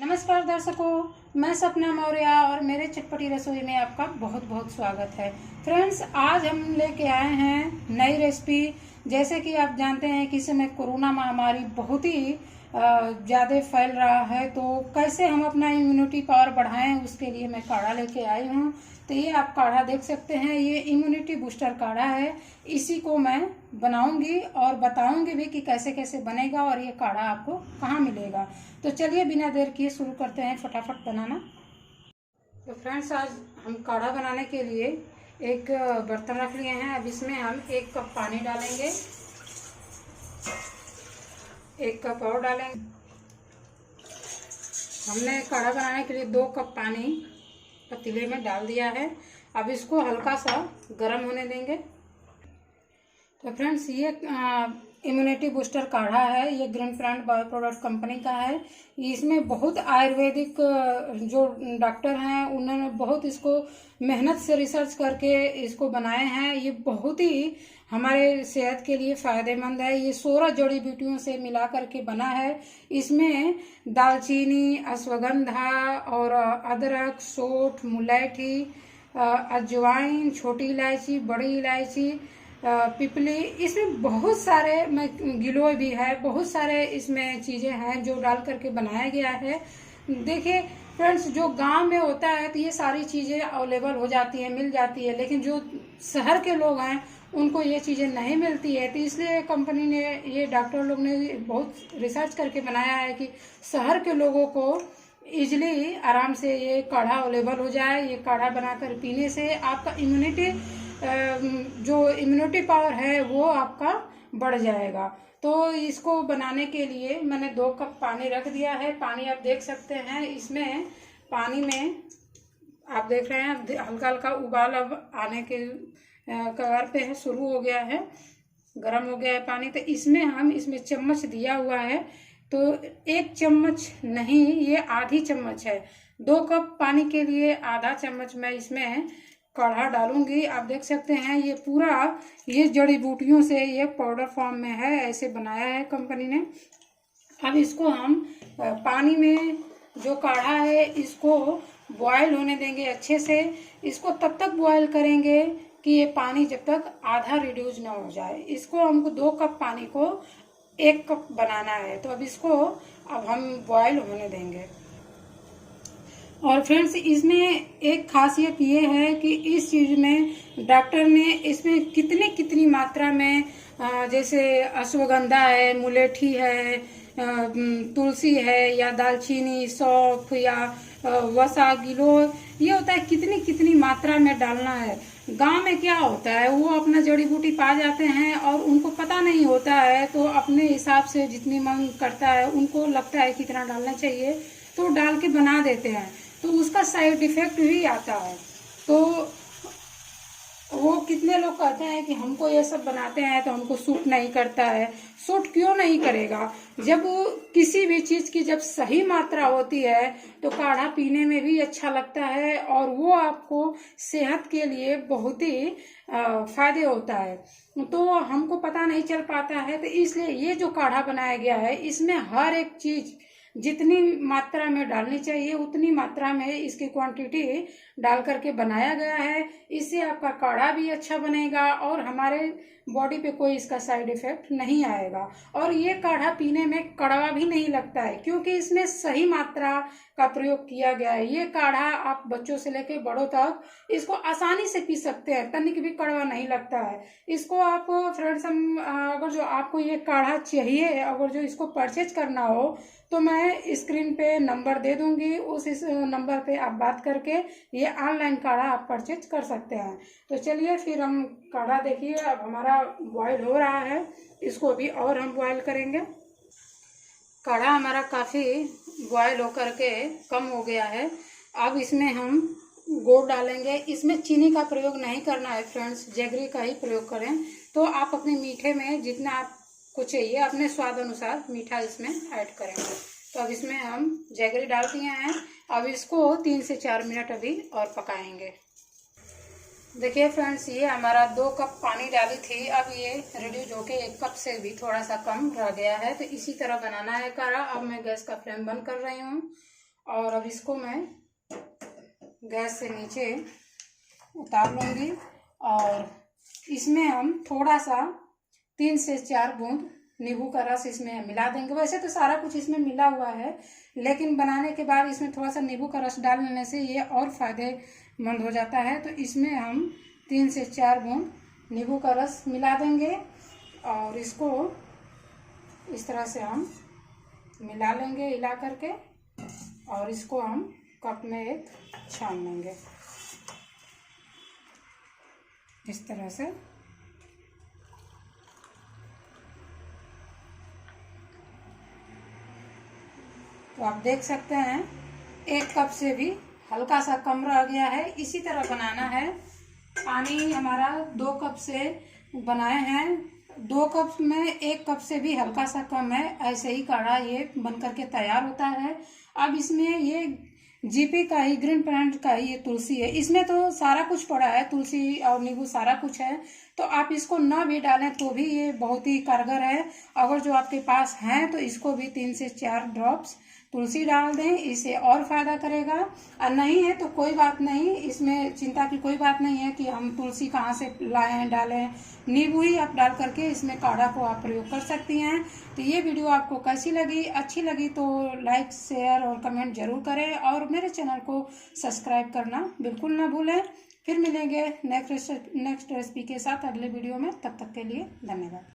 नमस्कार दर्शकों, मैं सपना मौर्य और मेरे चटपटी रसोई में आपका बहुत बहुत स्वागत है। फ्रेंड्स, आज हम लेके आए हैं नई रेसिपी। जैसे कि आप जानते हैं कि इस समय कोरोना महामारी बहुत ही ज़्यादा फैल रहा है, तो कैसे हम अपना इम्यूनिटी पावर बढ़ाएं, उसके लिए मैं काढ़ा लेके आई हूँ। तो ये आप काढ़ा देख सकते हैं, ये इम्यूनिटी बूस्टर काढ़ा है। इसी को मैं बनाऊंगी और बताऊंगी भी कि कैसे कैसे बनेगा और ये काढ़ा आपको कहाँ मिलेगा। तो चलिए बिना देर किए शुरू करते हैं फटाफट बनाना। तो फ्रेंड्स, आज हम काढ़ा बनाने के लिए एक बर्तन रख लिए हैं। अब इसमें हम 1 कप पानी डालेंगे, 1 कप और डालेंगे। हमने काढ़ा बनाने के लिए 2 कप पानी पतीले में डाल दिया है। अब इसको हल्का सा गर्म होने देंगे। तो फ्रेंड्स, ये इम्यूनिटी बूस्टर काढ़ा है, ये green plant bio product company का है। इसमें बहुत आयुर्वेदिक जो डॉक्टर हैं उन्होंने बहुत इसको मेहनत से रिसर्च करके इसको बनाए हैं। ये बहुत ही हमारे सेहत के लिए फ़ायदेमंद है। ये 16 जड़ी बूटियों से मिला करके बना है। इसमें दालचीनी, अश्वगंधा और अदरक, सौंठ, मुलैठी, अजवाइन, छोटी इलायची, बड़ी इलायची, पिपली, इसमें बहुत सारे गिलोय भी है, बहुत सारे इसमें चीज़ें हैं जो डाल करके बनाया गया है। देखिए फ्रेंड्स, जो गांव में होता है तो ये सारी चीज़ें अवेलेबल हो जाती है, मिल जाती है, लेकिन जो शहर के लोग हैं उनको ये चीज़ें नहीं मिलती है। तो इसलिए कंपनी ने, ये डॉक्टर लोग ने बहुत रिसर्च करके बनाया है कि शहर के लोगों को इजली आराम से ये काढ़ा अवेलेबल हो जाए। ये काढ़ा बनाकर पीने से आपका जो इम्यूनिटी पावर है वो आपका बढ़ जाएगा। तो इसको बनाने के लिए मैंने 2 कप पानी रख दिया है। पानी आप देख सकते हैं, इसमें पानी में आप देख रहे हैं हल्का हल्का उबाल अब आने के कगार पे है, शुरू हो गया है, गर्म हो गया है पानी। तो इसमें चम्मच दिया हुआ है, तो 1 चम्मच नहीं, ये आधी चम्मच है। 2 कप पानी के लिए आधा चम्मच मैं इसमें काढ़ा डालूंगी। आप देख सकते हैं ये पूरा, ये जड़ी बूटियों से ये पाउडर फॉर्म में है, ऐसे बनाया है कंपनी ने। अब इसको हम पानी में, जो काढ़ा है इसको बॉयल होने देंगे अच्छे से। इसको तब तक बॉयल करेंगे कि ये पानी जब तक आधा रिड्यूस ना हो जाए। इसको हमको 2 कप पानी को 1 कप बनाना है, तो अब हम बॉयल होने देंगे। और फ्रेंड्स, इसमें एक खासियत ये है कि इस चीज़ में डॉक्टर ने इसमें कितनी मात्रा में, जैसे अश्वगंधा है, मुलेठी है, तुलसी है, या दालचीनी, सौंफ, या वसा, गिलोय, ये होता है कितनी मात्रा में डालना है। गांव में क्या होता है, वो अपना जड़ी बूटी पा जाते हैं और उनको पता नहीं होता है, तो अपने हिसाब से जितनी मांग करता है, उनको लगता है कितना डालना चाहिए तो डाल के बना देते हैं, तो उसका साइड इफेक्ट भी आता है। तो वो कितने लोग कहते हैं कि हमको ये सब बनाते हैं तो हमको सूट नहीं करता है। सूट क्यों नहीं करेगा? जब किसी भी चीज़ की जब सही मात्रा होती है तो काढ़ा पीने में भी अच्छा लगता है और वो आपको सेहत के लिए बहुत ही फायदे होता है। तो हमको पता नहीं चल पाता है, तो इसलिए ये जो काढ़ा बनाया गया है इसमें हर एक चीज़ जितनी मात्रा में डालनी चाहिए उतनी मात्रा में इसकी क्वांटिटी डाल करके बनाया गया है। इससे आपका काढ़ा भी अच्छा बनेगा और हमारे बॉडी पे कोई इसका साइड इफेक्ट नहीं आएगा। और ये काढ़ा पीने में कड़वा भी नहीं लगता है, क्योंकि इसमें सही मात्रा का प्रयोग किया गया है। ये काढ़ा आप बच्चों से लेके बड़ों तक इसको आसानी से पी सकते हैं, तनिक भी कड़वा नहीं लगता है। इसको आप फ्रेंड्स, अगर जो आपको ये काढ़ा चाहिए, अगर जो इसको परचेज करना हो, तो मैं स्क्रीन पे नंबर दे दूंगी, इस नंबर पे आप बात करके ये ऑनलाइन काढ़ा आप परचेज कर सकते हैं। तो चलिए फिर हम काढ़ा, देखिए अब हमारा बॉयल हो रहा है, इसको भी और हम बॉयल करेंगे। काढ़ा हमारा काफ़ी बॉयल होकर के कम हो गया है। अब इसमें हम गुड़ डालेंगे। इसमें चीनी का प्रयोग नहीं करना है फ्रेंड्स, जैगरी का ही प्रयोग करें। तो आप अपने मीठे में जितना आपको चाहिए अपने स्वाद अनुसार मीठा इसमें ऐड करेंगे। तो अब इसमें हम जैगरी डाल दिए हैं। अब इसको 3 से 4 मिनट अभी और पकाएंगे। देखिए फ्रेंड्स, ये हमारा 2 कप पानी डाली थी, अब ये रिड्यूस होके 1 कप से भी थोड़ा सा कम रह गया है। तो इसी तरह बनाना है काढ़ा। अब मैं गैस का फ्लेम बंद कर रही हूँ और अब इसको मैं गैस से नीचे उतार लूँगी और इसमें हम थोड़ा सा 3 से 4 बूंद नींबू का रस इसमें मिला देंगे। वैसे तो सारा कुछ इसमें मिला हुआ है, लेकिन बनाने के बाद इसमें थोड़ा सा नींबू का रस डाल लेने से ये और फायदेमंद हो जाता है। तो इसमें हम 3 से 4 बूंद नींबू का रस मिला देंगे और इसको इस तरह से हम मिला लेंगे हिला करके, और इसको हम कप में एक छान लेंगे इस तरह से। तो आप देख सकते हैं 1 कप से भी हल्का सा कम रह गया है। इसी तरह बनाना है। पानी हमारा 2 कप से बनाए हैं, 2 कप में 1 कप से भी हल्का सा कम है। ऐसे ही काढ़ा ये बन करके तैयार होता है। अब इसमें ये जीपी का ही, ग्रीन प्लांट का ही ये तुलसी है। इसमें तो सारा कुछ पड़ा है, तुलसी और नींबू सारा कुछ है। तो आप इसको ना भी डालें तो भी ये बहुत ही कारगर है। अगर जो आपके पास है तो इसको भी 3 से 4 ड्रॉप्स तुलसी डाल दें, इससे और फायदा करेगा। और नहीं है तो कोई बात नहीं, इसमें चिंता की कोई बात नहीं है कि हम तुलसी कहाँ से लाएं डालें। नींबू ही आप डाल करके इसमें काढ़ा को आप प्रयोग कर सकती हैं। तो ये वीडियो आपको कैसी लगी? अच्छी लगी तो लाइक, शेयर और कमेंट जरूर करें और मेरे चैनल को सब्सक्राइब करना बिल्कुल ना भूलें। फिर मिलेंगे नेक्स्ट रेसिपी के साथ अगले वीडियो में। तब तक के लिए धन्यवाद।